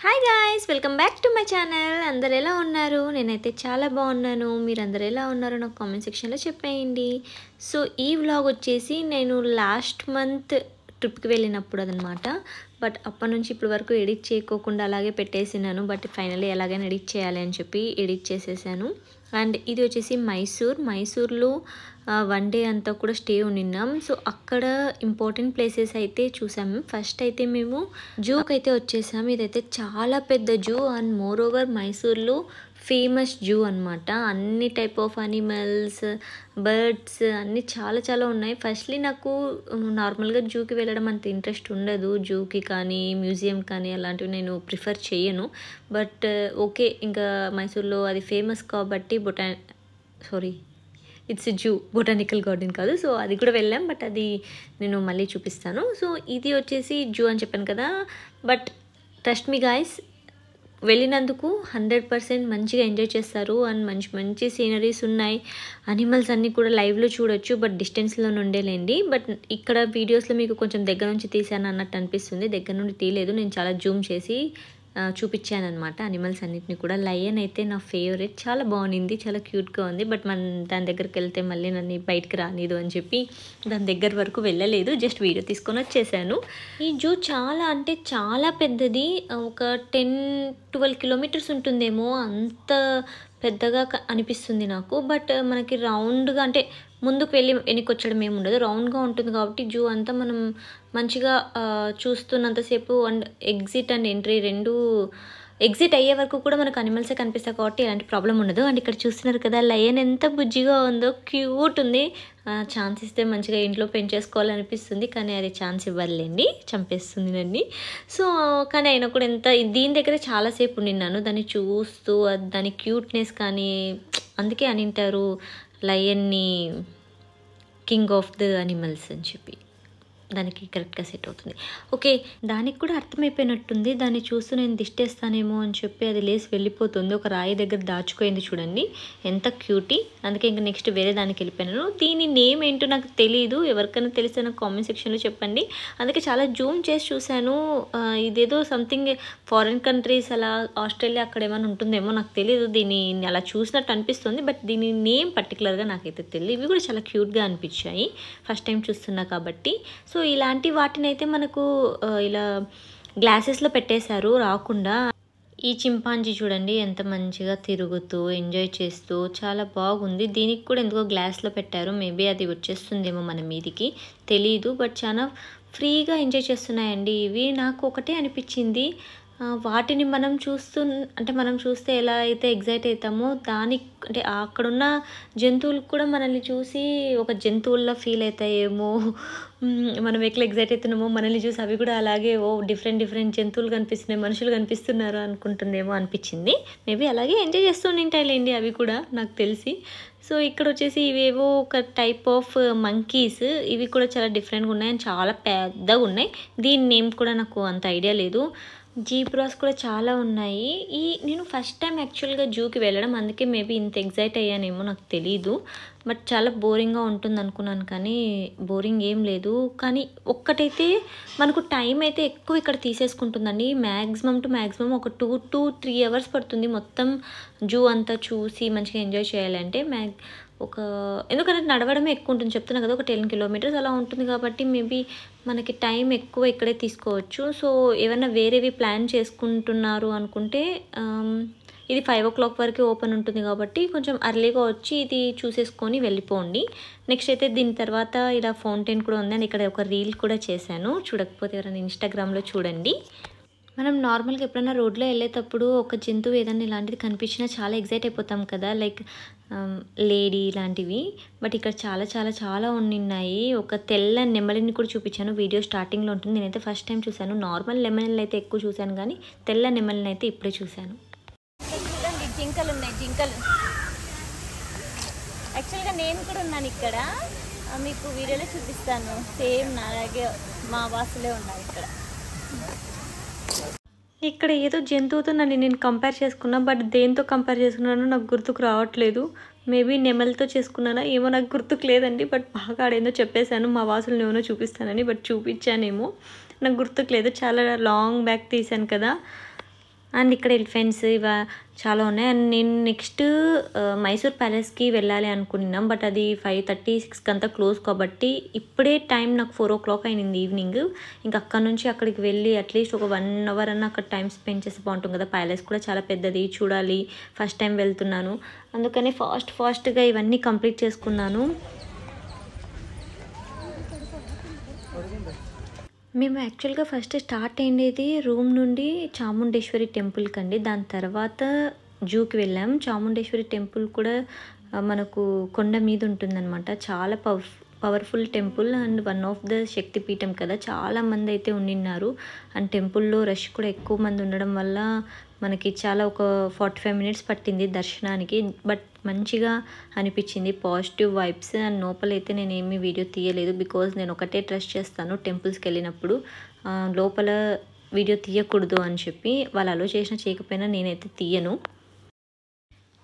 Hi guys, welcome back to my channel. అందరు ఎలా ఉన్నారు? నేనైతే చాలా బాగున్నాను. మీరు అందరు ఎలా ఉన్నారో నాకు కామెంట్ సెక్షన్లో చెప్పేయండి. సో ఈ వ్లాగ్ వచ్చేసి నేను లాస్ట్ మంత్ ట్రిప్కి వెళ్ళినప్పుడు అదనమాట. బట్ అప్పటి నుంచి ఇప్పటి వరకు ఎడిట్ చేయకోకుండా అలాగే పెట్టేసినాను. బట్ ఫైనల్లీ ఎలాగైనా ఎడిట్ చేయాలి అని చెప్పి ఎడిట్ చేసేసాను. అండ్ ఇది వచ్చేసి మైసూర్లో 1 డే అంతా కూడా స్టే ఉన్నాం. సో అక్కడ ఇంపార్టెంట్ ప్లేసెస్ అయితే చూసాము. ఫస్ట్ అయితే మేము జూకి అయితే వచ్చేసాము. ఇదైతే చాలా పెద్ద జూ అండ్ మోర్ ఓవర్ మైసూర్లో ఫేమస్ జూ అనమాట. అన్ని టైప్ ఆఫ్ అనిమల్స్, బర్డ్స్ అన్నీ చాలా ఉన్నాయి. ఫస్ట్లీ నాకు నార్మల్గా జూకి వెళ్ళడం అంత ఇంట్రెస్ట్ ఉండదు. జూకి కానీ మ్యూజియం కానీ అలాంటివి నేను ప్రిఫర్ చేయను. బట్ ఓకే, ఇంకా మైసూర్లో అది ఫేమస్ కాబట్టి ఇట్స్ జూ, బొటానికల్ గార్డెన్ కాదు. సో అది కూడా వెళ్ళాం, బట్ అది నేను మళ్ళీ చూపిస్తాను. సో ఇది వచ్చేసి జూ అని చెప్పాను కదా. బట్ ట్రస్ట్ మీ గాయ్స్, వెళ్ళినందుకు 100% మంచిగా ఎంజాయ్ చేస్తారు. అండ్ మంచి సీనరీస్ ఉన్నాయి. అనిమల్స్ అన్నీ కూడా లైవ్లో చూడొచ్చు, బట్ డిస్టెన్స్లో ఉండేలేండి. బట్ ఇక్కడ వీడియోస్లో మీకు కొంచెం దగ్గర నుంచి తీసాను అన్నట్టు అనిపిస్తుంది. దగ్గర నుండి తీయలేదు, నేను చాలా జూమ్ చేసి చూపించాను అనమాట అనిమల్స్ అన్నిటిని కూడా. లయన్ అయితే నా ఫేవరెట్, చాలా బాగుంది, చాలా క్యూట్గా ఉంది. బట్ మన దాని దగ్గరికి వెళ్తే మళ్ళీ నన్ను బయటకు రానిదు అని చెప్పి దాని దగ్గర వరకు వెళ్ళలేదు, జస్ట్ వీడియో తీసుకొని వచ్చేసాను. ఈ జూ చాలా పెద్దది. ఒక 10-12 కిలోమీటర్స్ ఉంటుందేమో, అంత పెద్దగా అనిపిస్తుంది నాకు. బట్ మనకి రౌండ్గా అంటే ముందుకు వెళ్ళి వెనక్కి వచ్చడం ఏమి ఉండదు, రౌండ్గా ఉంటుంది కాబట్టి జూ అంతా మనం మంచిగా చూస్తున్నంతసేపు. అండ్ ఎగ్జిట్ అండ్ ఎంట్రీ రెండు, ఎగ్జిట్ అయ్యే వరకు కూడా మనకు అనిమల్సే కనిపిస్తాయి కాబట్టి ఎలాంటి ప్రాబ్లం ఉండదు. అండ్ ఇక్కడ చూస్తున్నారు కదా, లయన్ ఎంత బుజ్జిగా ఉందో, క్యూట్ ఉంది. ఛాన్స్ ఇస్తే మంచిగా ఇంట్లో పెంచేసుకోవాలనిపిస్తుంది, కానీ అది ఛాన్స్ ఇవ్వలేండి, చంపేస్తుంది నన్ను. సో కానీ అయినా కూడా దీని దగ్గర చాలాసేపు ఉండినాను దాన్ని చూస్తూ. దాని క్యూట్నెస్ కానీ, అందుకే అనింటారు లయన్ని కింగ్ ఆఫ్ ద అనిమల్స్ అని చెప్పి. దానికి కరెక్ట్గా సెట్ అవుతుంది. ఓకే, దానికి కూడా అర్థమైపోయినట్టుంది. దాన్ని చూస్తూ నేను దిష్టేస్తానేమో అని చెప్పి అది లేసి వెళ్ళిపోతుంది. ఒక రాయి దగ్గర దాచుకోయింది చూడండి, ఎంత క్యూటీ. అందుకే ఇంకా నెక్స్ట్ వేరే దానికి వెళ్ళిపోయినాను. దీని నేమ్ ఏంటో నాకు తెలియదు, ఎవరికైనా తెలిస్తే నాకు కామెంట్ సెక్షన్లో చెప్పండి. అందుకే చాలా జూమ్ చేసి చూశాను. ఇదేదో సంథింగ్ ఫారిన్ కంట్రీస్, అలా ఆస్ట్రేలియా అక్కడ ఏమైనా ఉంటుందేమో, నాకు తెలియదు. దీన్ని అలా చూసినట్టు అనిపిస్తుంది, బట్ దీని నేమ్ పర్టికులర్గా నాకైతే తెలియదు. ఇవి కూడా చాలా క్యూట్గా అనిపించాయి ఫస్ట్ టైం చూస్తున్నా కాబట్టి. సో ఇలాంటి వాటిని అయితే మనకు ఇలా గ్లాసెస్లో పెట్టేశారు రాకుండా. ఈ చింపాంజీ చూడండి ఎంత మంచిగా తిరుగుతూ ఎంజాయ్ చేస్తూ, చాలా బాగుంది. దీనికి కూడా ఎందుకో గ్లాస్లో పెట్టారు, మేబీ అది వచ్చేస్తుందేమో మన మీదికి, తెలీదు. బట్ చాలా ఫ్రీగా ఎంజాయ్ చేస్తున్నాయండి ఇవి. నాకు ఒకటే అనిపించింది, వాటిని మనం చూస్తే ఎలా అయితే ఎగ్జైట్ అవుతామో, అంటే అక్కడున్న జంతువులకు కూడా మనల్ని చూసి ఒక జంతువుల్లో ఫీల్ అవుతాయేమో. మనం ఎట్లా ఎగ్జైట్ అవుతున్నామో మనల్ని చూసి అవి కూడా అలాగే డిఫరెంట్ జంతువులు కనిపిస్తున్నాయి, మనుషులు కనిపిస్తున్నారు అనుకుంటుందేమో అనిపించింది. మేబీ అలాగే ఎంజాయ్ చేస్తూ ఉంటాయిలేండి అవి కూడా, నాకు తెలిసి. సో ఇక్కడ వచ్చేసి ఇవేవో ఒక టైప్ ఆఫ్ మంకీస్, ఇవి కూడా చాలా డిఫరెంట్గా ఉన్నాయి అండ్ చాలా పెద్దగా ఉన్నాయి. దీని నేమ్ కూడా నాకు అంత ఐడియా లేదు. జీబ్రాస్ కూడా చాలా ఉన్నాయి. నేను ఫస్ట్ టైం యాక్చువల్గా జూకి వెళ్ళడం, అందుకే మేబీ ఇంత ఎగ్జైట్ అయ్యానేమో నాకు తెలీదు. బట్ చాలా బోరింగ్గా ఉంటుంది అనుకున్నాను, కానీ బోరింగ్ ఏం లేదు. కానీ ఒక్కటైతే మనకు టైం అయితే ఎక్కువ ఇక్కడ తీసేసుకుంటుందండి. మ్యాక్సిమం ఒక 2 to 3 hours పడుతుంది మొత్తం జూ అంతా చూసి మంచిగా ఎంజాయ్ చేయాలంటే. ఎందుకంటే నడవడమే ఎక్కువ ఉంటుంది, చెప్తున్నా కదా, ఒక 10 kilometers అలా ఉంటుంది కాబట్టి మేబీ మనకి టైం ఎక్కువ ఇక్కడే తీసుకోవచ్చు. సో ఏమైనా వేరేవి ప్లాన్ చేసుకుంటున్నారు అనుకుంటే ఇది 5 o'clock వరకు ఓపెన్ ఉంటుంది కాబట్టి కొంచెం అర్లీగా వచ్చి ఇది చూసేసుకొని వెళ్ళిపోండి. నెక్స్ట్ అయితే దీని తర్వాత ఇలా ఫౌంటైన్ కూడా ఉంది. అండ్ ఇక్కడ ఒక రీల్ కూడా చేశాను, చూడకపోతే ఎవరైనా ఇన్స్టాగ్రామ్లో చూడండి. మనం నార్మల్గా ఎప్పుడైనా రోడ్లో వెళ్ళేటప్పుడు ఒక జంతువు ఏదైనా ఇలాంటిది కనిపించినా చాలా ఎగ్జైట్ అయిపోతాం కదా, లైక్ లేడీ ఇలాంటివి. బట్ ఇక్కడ చాలా ఉన్నాయి. ఒక తెల్ల నెమలిని కూడా చూపించాను, వీడియో స్టార్టింగ్లో ఉంటుంది. నేనైతే ఫస్ట్ టైం చూశాను. నార్మల్ నెమలిని అయితే ఎక్కువ చూశాను, కానీ తెల్ల నెమలిని అయితే ఇప్పుడే చూశాను. చూడండి, జింకలు ఉన్నాయి, జింకలు. యాక్చువల్గా నేను కూడా ఉన్నాను ఇక్కడ, మీకు వీడియోలో చూపిస్తాను. సేమ్ నాలాగే మా వాసులే ఉన్నాయి ఇక్కడ. ఇక్కడ ఏదో జంతువుతో నేను కంపేర్ చేసుకున్నా, బట్ దేంతో కంపేర్ చేసుకున్నానో నాకు గుర్తుకు రావట్లేదు. మేబీ నెమలితో చేసుకున్నానా ఏమో, నాకు గుర్తుకు లేదండి. బట్ బాగా ఆడేందో చెప్పేశాను, మా వాసులను ఏమో చూపిస్తానని, బట్ చూపించానేమో నాకు గుర్తుకు లేదు. చాలా లాంగ్ బ్యాక్ తీసాను కదా. అండ్ ఇక్కడ ఎలిఫెంట్స్ చాలా ఉన్నాయి. అండ్ నేను నెక్స్ట్ మైసూర్ ప్యాలెస్కి వెళ్ళాలి అనుకున్నాం, బట్ అది 5:30, 6కి అంతా క్లోజ్ కాబట్టి ఇప్పుడే టైం నాకు 4 o'clock అయింది ఈవినింగ్. ఇంకా అక్కడ నుంచి అక్కడికి వెళ్ళి అట్లీస్ట్ ఒక 1 hour అన్న అక్కడ టైం స్పెండ్ చేస్తే బాగుంటుంది కదా. ప్యాలెస్ కూడా చాలా పెద్దది, చూడాలి, ఫస్ట్ టైం వెళ్తున్నాను, అందుకని ఫాస్ట్గా ఇవన్నీ కంప్లీట్ చేసుకున్నాను. మేము యాక్చువల్గా ఫస్ట్ స్టార్ట్ అయ్యేది రూమ్ నుండి చాముండేశ్వరి టెంపుల్కి అండి. దాని తర్వాత జూకి వెళ్ళాం. చాముండేశ్వరి టెంపుల్ కూడా మనకు కొండ మీద ఉంటుందన్నమాట. చాలా powerful temple and one of the Shaktipeetham కదా. చాలామంది అయితే ఉండిన్నారు. అండ్ టెంపుల్లో రష్ కూడా ఎక్కువ మంది ఉండడం వల్ల మనకి చాలా ఒక 45 minutes పట్టింది దర్శనానికి. బట్ మంచిగా అనిపించింది, పాజిటివ్ వైబ్స్. అండ్ లోపలైతే నేను ఏమీ వీడియో తీయలేదు, బికాజ్ నేను ఒకటే ట్రస్ట్ చేస్తాను టెంపుల్స్కి వెళ్ళినప్పుడు, లోపల వీడియో తీయకూడదు అని చెప్పి. వాళ్ళు అలో చేసినా చేయకపోయినా నేనైతే తీయను.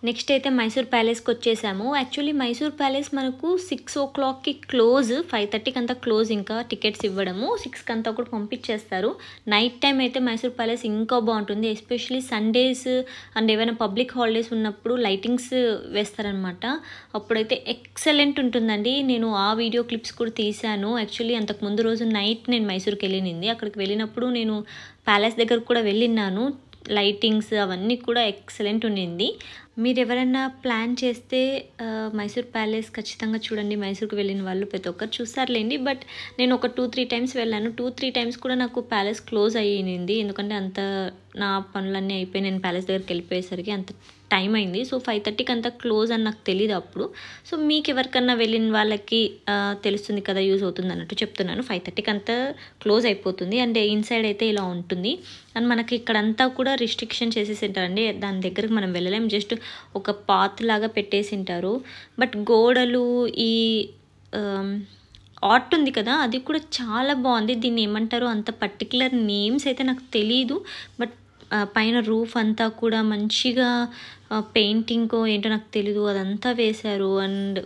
నెక్స్ట్ అయితే మైసూర్ ప్యాలెస్కి వచ్చేసాము. యాక్చువల్లీ మైసూర్ ప్యాలెస్ మనకు 6 o'clockకి క్లోజ్, 5:30కి అంతా క్లోజ్. ఇంకా టికెట్స్ ఇవ్వడము 6కి అంతా కూడా పంపించేస్తారు. నైట్ టైం అయితే మైసూర్ ప్యాలెస్ ఇంకా బాగుంటుంది, ఎస్పెషలీ సండేస్ అండ్ ఏమైనా పబ్లిక్ హాలిడేస్ ఉన్నప్పుడు లైటింగ్స్ వేస్తారనమాట. అప్పుడైతే ఎక్సలెంట్ ఉంటుందండి. నేను ఆ వీడియో క్లిప్స్ కూడా తీశాను. యాక్చువల్లీ అంతకు ముందు రోజు నైట్ నేను మైసూర్కి వెళ్ళింది. అక్కడికి వెళ్ళినప్పుడు నేను ప్యాలెస్ దగ్గర కూడా వెళ్ళినాను. లైటింగ్స్ అవన్నీ కూడా ఎక్సలెంట్ ఉండింది. మీరు ఎవరైనా ప్లాన్ చేస్తే మైసూర్ ప్యాలెస్ ఖచ్చితంగా చూడండి. మైసూర్కి వెళ్ళిన వాళ్ళు ప్రతి ఒక్కరు చూస్తారులేండి. బట్ నేను ఒక 2-3 times వెళ్ళాను. 2-3 times కూడా నాకు ప్యాలెస్ క్లోజ్ అయ్యింది, ఎందుకంటే అంత నా పనులన్నీ అయిపోయి నేను ప్యాలెస్ దగ్గరికి వెళ్ళిపోయేసరికి అంత టైం అయింది. సో 5:30కి అంతా క్లోజ్ అని నాకు తెలియదు అప్పుడు. సో మీకు ఎవరికన్నా వెళ్ళిన వాళ్ళకి తెలుస్తుంది కదా, యూజ్ అవుతుంది అన్నట్టు చెప్తున్నాను. 5:30కి అంతా క్లోజ్ అయిపోతుంది. అండ్ ఇన్సైడ్ అయితే ఇలా ఉంటుంది. అండ్ మనకి ఇక్కడంతా కూడా రిస్ట్రిక్షన్ చేసేసింటారండి, దాని దగ్గరకు మనం వెళ్ళలేం. జస్ట్ ఒక పాత్ లాగా పెట్టేసింటారు. బట్ గోడలు ఈ ఆర్ట్ ఉంది కదా, అది కూడా చాలా బాగుంది. దీన్ని ఏమంటారో అంత పర్టికులర్ నేమ్స్ అయితే నాకు తెలీదు. బట్ పైన రూఫ్ అంతా కూడా మంచిగా పెయింటింగ్కో ఏంటో నాకు తెలీదు, అదంతా వేశారు. అండ్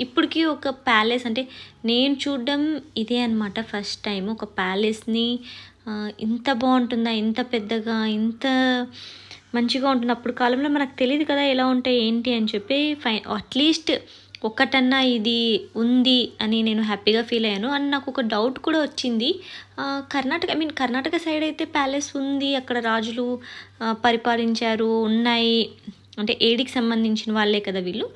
ఇప్పటికీ ఒక ప్యాలెస్ అంటే నేను చూడడం ఇదే అనమాట ఫస్ట్ టైం. ఒక ప్యాలెస్ని ఇంత బాగుంటుందా, ఇంత పెద్దగా, ఇంత మంచిగా ఉంటుంది. అప్పుడు కాలంలో మనకు తెలియదు కదా ఎలా ఉంటాయి ఏంటి అని చెప్పి. అట్లీస్ట్ ఒక్కటన్నా ఇది ఉంది అని నేను హ్యాపీగా ఫీల్ అయ్యాను. అండ్ నాకు ఒక డౌట్ కూడా వచ్చింది. కర్ణాటక సైడ్ అయితే ప్యాలెస్ ఉంది, అక్కడ రాజులు పరిపాలించారు, ఉన్నాయి, అంటే ఏడికి సంబంధించిన వాళ్ళే కదా వీళ్ళు.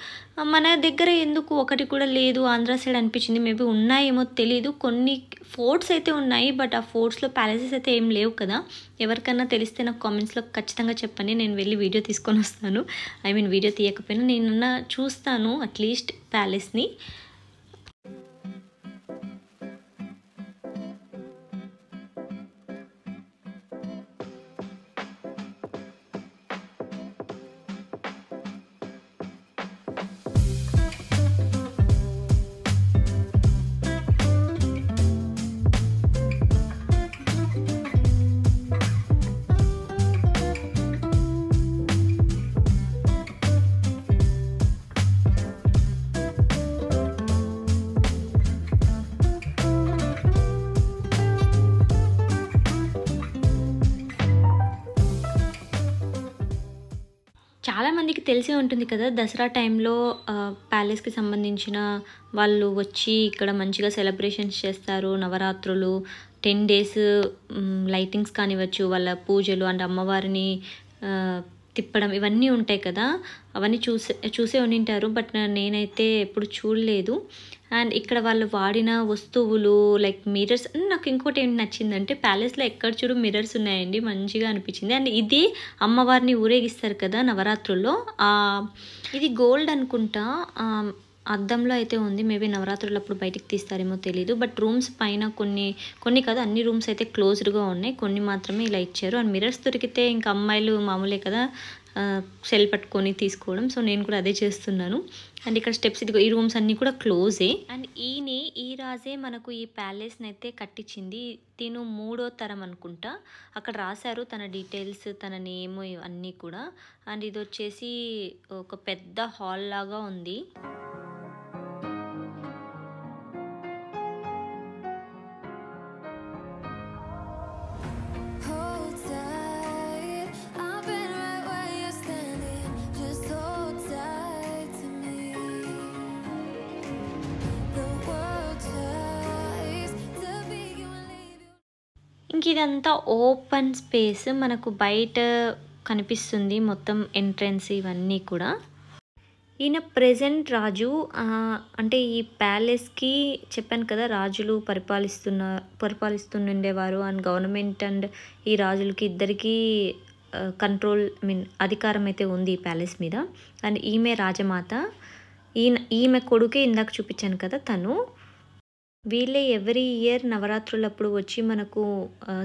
మన దగ్గర ఎందుకు ఒకటి కూడా లేదు ఆంధ్ర సైడ్ అనిపించింది. మేబీ ఉన్నాయేమో తెలీదు. కొన్ని ఫోర్ట్స్ అయితే ఉన్నాయి, బట్ ఆ ఫోర్ట్స్లో ప్యాలెసెస్ అయితే ఏం లేవు కదా. ఎవరికన్నా తెలిస్తే నాకు కామెంట్స్లో ఖచ్చితంగా చెప్పండి, నేను వెళ్ళి వీడియో తీసుకొని వస్తాను. వీడియో తీయకపోయినా నేను చూస్తాను అట్లీస్ట్ ప్యాలెస్ని. చాలామందికి తెలిసే ఉంటుంది కదా, దసరా టైంలో ప్యాలెస్కి సంబంధించిన వాళ్ళు వచ్చి ఇక్కడ మంచిగా సెలబ్రేషన్స్ చేస్తారు. నవరాత్రులు 10 days లైటింగ్స్ కానివ్వచ్చు, వాళ్ళ పూజలు అండ్ అమ్మవారిని తిప్పడం ఇవన్నీ ఉంటాయి కదా. అవన్నీ చూసే ఉండింటారు, బట్ నేనైతే ఎప్పుడు చూడలేదు. అండ్ ఇక్కడ వాళ్ళు వాడిన వస్తువులు లైక్ మిర్రర్స్. నాకు ఇంకోటి ఏంటి నచ్చిందంటే ప్యాలెస్లో ఎక్కడ చూడు మిర్రర్స్ ఉన్నాయండి, మంచిగా అనిపించింది. అండ్ ఇది అమ్మవారిని ఊరేగిస్తారు కదా నవరాత్రుల్లో, ఇది గోల్డ్ అనుకుంటా, అద్దంలో అయితే ఉంది. మేబీ నవరాత్రులు అప్పుడు బయటికి తీస్తారేమో తెలీదు. బట్ రూమ్స్ పైన కొన్ని కాదు, అన్ని రూమ్స్ అయితే క్లోజ్డ్గా ఉన్నాయి, కొన్ని మాత్రమే ఇలా ఇచ్చారు. అండ్ మిర్రర్స్ దొరికితే ఇంకా అమ్మాయిలు మామూలే కదా సెల్ పట్టుకొని తీసుకోవడం. సో నేను కూడా అదే చేస్తున్నాను. అండ్ ఇక్కడ స్టెప్స్, ఇదిగో ఈ రూమ్స్ అన్నీ కూడా క్లోజే. అండ్ ఈ రాజే మనకు ఈ ప్యాలెస్ని అయితే కట్టించింది. తిను 3వ తరం అనుకుంటా. అక్కడ రాశారు తన డీటెయిల్స్, తన నేమ్ అన్నీ కూడా. అండ్ ఇది వచ్చేసి ఒక పెద్ద హాల్ లాగా ఉంది. Hold tight. ఇంక ఇదంతా ఓపెన్ స్పేస్, మనకు బయట కనిపిస్తుంది మొత్తం ఎంట్రన్స్ ఇవన్నీ కూడా. ఈయన ప్రెజెంట్ రాజు, అంటే ఈ ప్యాలెస్కి చెప్పాను కదా రాజులు పరిపాలిస్తుండేవారు. అండ్ గవర్నమెంట్ అండ్ ఈ రాజులకి ఇద్దరికీ కంట్రోల్ అధికారం అయితే ఉంది ఈ ప్యాలెస్ మీద. అండ్ ఈమె రాజమాత, ఈమె కొడుకే ఇందాక చూపించాను కదా తను. వీళ్ళే ఎవ్రీ ఇయర్ నవరాత్రులప్పుడు వచ్చి మనకు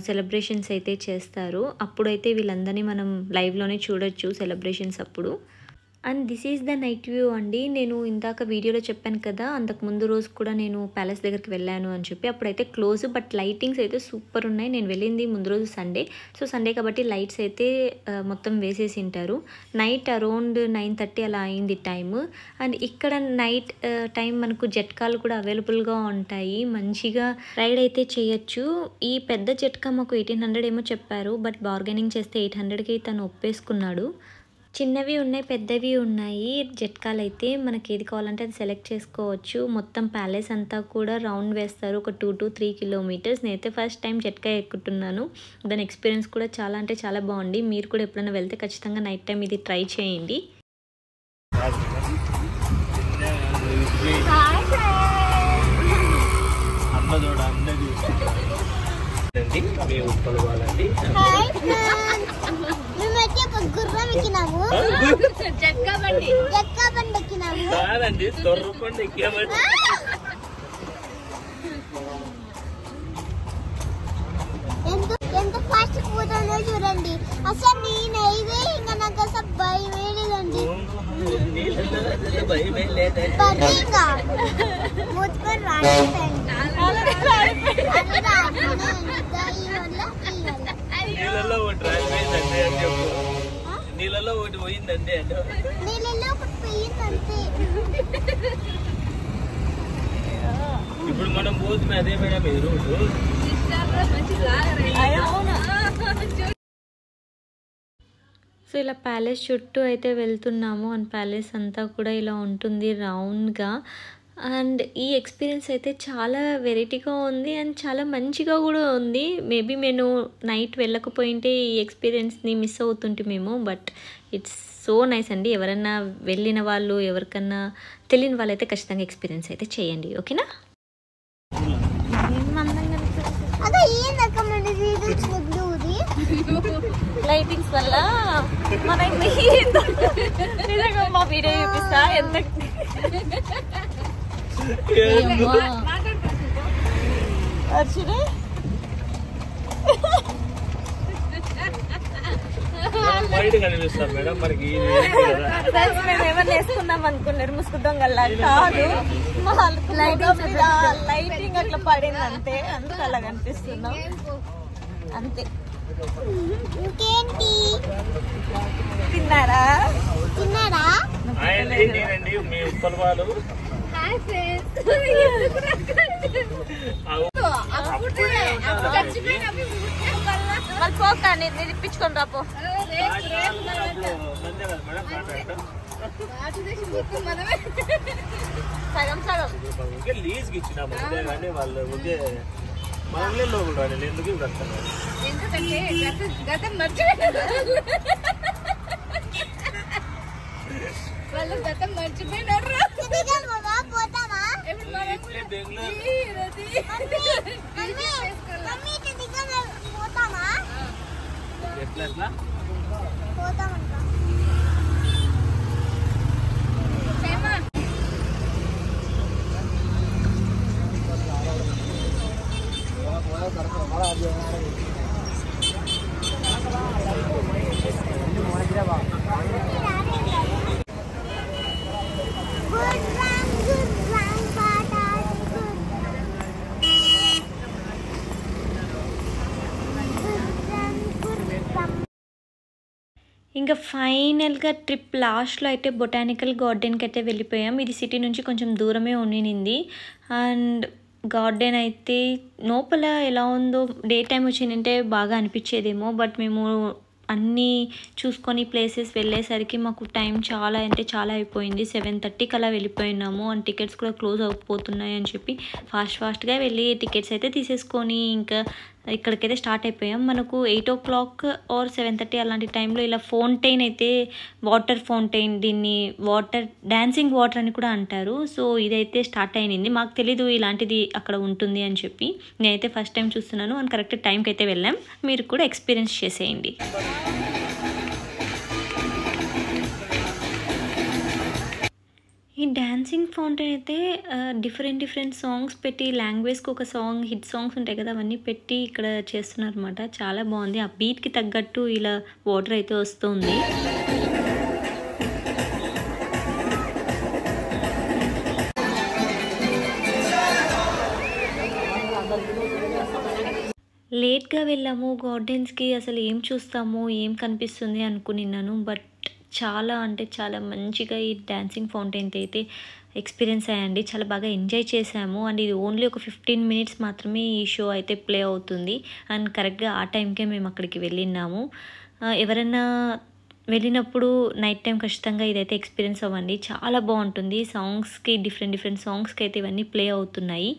సెలబ్రేషన్స్ అయితే చేస్తారు. అప్పుడైతే వీళ్ళందరినీ మనం లైవ్లోనే చూడొచ్చు సెలబ్రేషన్స్ అప్పుడు. And this is the night view అండి. నేను ఇందాక వీడియోలో చెప్పాను కదా అంతకు ముందు రోజు కూడా నేను ప్యాలెస్ దగ్గరికి వెళ్ళాను అని చెప్పి, అప్పుడైతే క్లోజ్, బట్ లైటింగ్స్ అయితే సూపర్ ఉన్నాయి. నేను వెళ్ళింది ముందు రోజు సండే, సో సండే కాబట్టి లైట్స్ అయితే మొత్తం వేసేసి ఉంటారు. నైట్ అరౌండ్ 9:30 అలా అయింది టైము. అండ్ ఇక్కడ నైట్ టైం మనకు జట్కాలు కూడా అవైలబుల్గా ఉంటాయి, మంచిగా రైడ్ అయితే చేయొచ్చు. ఈ పెద్ద జట్కా మాకు 1800 ఏమో చెప్పారు, బట్ బార్గెనింగ్ చేస్తే 800కి తను ఒప్పేసుకున్నాడు. చిన్నవి ఉన్నాయి, పెద్దవి ఉన్నాయి జట్కాలు అయితే. మనకి ఏది కావాలంటే అది సెలెక్ట్ చేసుకోవచ్చు. మొత్తం ప్యాలెస్ అంతా కూడా రౌండ్ వేస్తారు, ఒక 2 to 3 kilometers. నేనైతే ఫస్ట్ టైం జట్కా ఎక్కుతున్నాను. దాని ఎక్స్పీరియన్స్ కూడా చాలా అంటే చాలా బాగుంది. మీరు కూడా ఎప్పుడైనా వెళ్తే ఖచ్చితంగా నైట్ టైం ఇది ట్రై చేయండి. గుర్రం ఎక్కినాము, జట్కా బండి ఎక్కినాము కాదండి, తొర్ర బండి ఎక్కామండి. ఎంత ఫాస్ట్ పోతుందో చూడండి. అసలు నేనైతే ఇంకా నాకు అసలు భయమే లేదండి. ఇంకా మొత్తుకొని రాడిపోయింది. నీళ్ళలో ఒకటి పోయిందండి, నీళ్ళలో ఒకటి పోయిందంటే. ఇప్పుడు మనం పోతుంది అదే మేడం ఈ రోడ్డు. సో ఇలా ప్యాలెస్ చుట్టూ అయితే వెళ్తున్నాము. అండ్ ప్యాలెస్ అంతా కూడా ఇలా ఉంటుంది రౌండ్గా. అండ్ ఈ ఎక్స్పీరియన్స్ అయితే చాలా వెరైటీగా ఉంది అండ్ చాలా మంచిగా కూడా ఉంది. మేబీ నేను నైట్ వెళ్ళకపోయింటే ఈ ఎక్స్పీరియన్స్ని మిస్ అవుతుంటే మేము, బట్ ఇట్స్ సో నైస్ అండి. ఎవరన్నా వెళ్ళిన వాళ్ళు, ఎవరికన్నా తెలియని వాళ్ళైతే ఖచ్చితంగా ఎక్స్పీరియన్స్ అయితే చేయండి, ఓకేనా? లైటింగ్స్ వల్ల మనకి నిజంగా మా వీడియో చూపిస్తా ఎంత ఏమన్నా వేసుకుందాం అనుకున్నారు ముసుగుద్దాం గల్లా కాదు, లైటింగ్ అట్లా పడింది అంతే, అందుకు అలా కనిపిస్తున్నాం అంతే. ఇంకేంటి తిన్నారా? మీ ఉప్పలవాళ్ళు పోకండి, ఇప్పించుకొని రాపో. సగం సగం లీజ్కి ఇచ్చినాము కానీ వాళ్ళు మనలే లోపల రాలేదు. ఎందుకు కడతారు? ఎందుకంటే గతం వాళ్ళు గతం మర్చిపోయినారు. ఎట్లా ఇంకా ఫైనల్గా ట్రిప్ లాస్ట్లో అయితే బొటానికల్ గార్డెన్కి అయితే వెళ్ళిపోయాం. ఇది సిటీ నుంచి కొంచెం దూరమే ఉండింది. అండ్ గార్డెన్ అయితే లోపల ఎలా ఉందో డే టైం వచ్చిందంటే బాగా అనిపించేదేమో, బట్ మేము అన్నీ చూసుకొని ప్లేసెస్ వెళ్ళేసరికి మాకు టైం చాలా అంటే చాలా అయిపోయింది. 7:30కి అలా వెళ్ళిపోయినాము. అండ్ టికెట్స్ కూడా క్లోజ్ అయిపోతున్నాయి అని చెప్పి ఫాస్ట్గా వెళ్ళి టికెట్స్ అయితే తీసేసుకొని ఇంకా ఇక్కడికైతే స్టార్ట్ అయిపోయాం. మనకు 8 o'clock ఆర్ 7:30 అలాంటి టైంలో ఇలా ఫౌంటైన్ అయితే, వాటర్ ఫౌంటైన్, దీన్ని డాన్సింగ్ వాటర్ అని కూడా అంటారు. సో ఇదైతే స్టార్ట్ అయింది. మాకు తెలీదు ఇలాంటిది అక్కడ ఉంటుంది అని చెప్పి. నేనైతే ఫస్ట్ టైం చూస్తున్నాను అండ్ కరెక్ట్ టైంకి అయితే వెళ్ళాం. మీరు కూడా ఎక్స్పీరియన్స్ చేసేయండి. ఈ డాన్సింగ్ ఫౌంటైన్ అయితే డిఫరెంట్ సాంగ్స్ పెట్టి, లాంగ్వేజ్కి ఒక సాంగ్, హిట్ సాంగ్స్ ఉంటాయి కదా, అవన్నీ పెట్టి ఇక్కడ చేస్తున్నారు అనమాట. చాలా బాగుంది. ఆ బీట్కి తగ్గట్టు ఇలా వాటర్ అయితే వస్తుంది. లేట్గా వెళ్ళాము గార్డెన్స్కి. అసలు ఏం చూస్తాము, ఏం కనిపిస్తుంది అనుకున్నాను. బట్ చాలా అంటే చాలా మంచిగా ఈ డాన్సింగ్ ఫౌంటైన్ అయితే ఎక్స్పీరియన్స్ అయ్యండి. చాలా బాగా ఎంజాయ్ చేసాము. అండ్ ఇది ఓన్లీ ఒక 15 minutes మాత్రమే ఈ షో అయితే ప్లే అవుతుంది. అండ్ కరెక్ట్గా ఆ టైంకే మేము అక్కడికి వెళ్ళినాము. ఎవరైనా వెళ్ళినప్పుడు నైట్ టైం ఖచ్చితంగా ఇదైతే ఎక్స్పీరియన్స్ అవ్వండి. చాలా బాగుంటుంది. సాంగ్స్కి డిఫరెంట్ సాంగ్స్కి అయితే ఇవన్నీ ప్లే అవుతున్నాయి.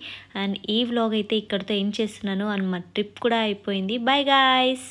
అండ్ ఈ వ్లాగ్ అయితే ఇక్కడితో ఏం చేస్తున్నాను. అండ్ మా ట్రిప్ కూడా అయిపోయింది. By guys.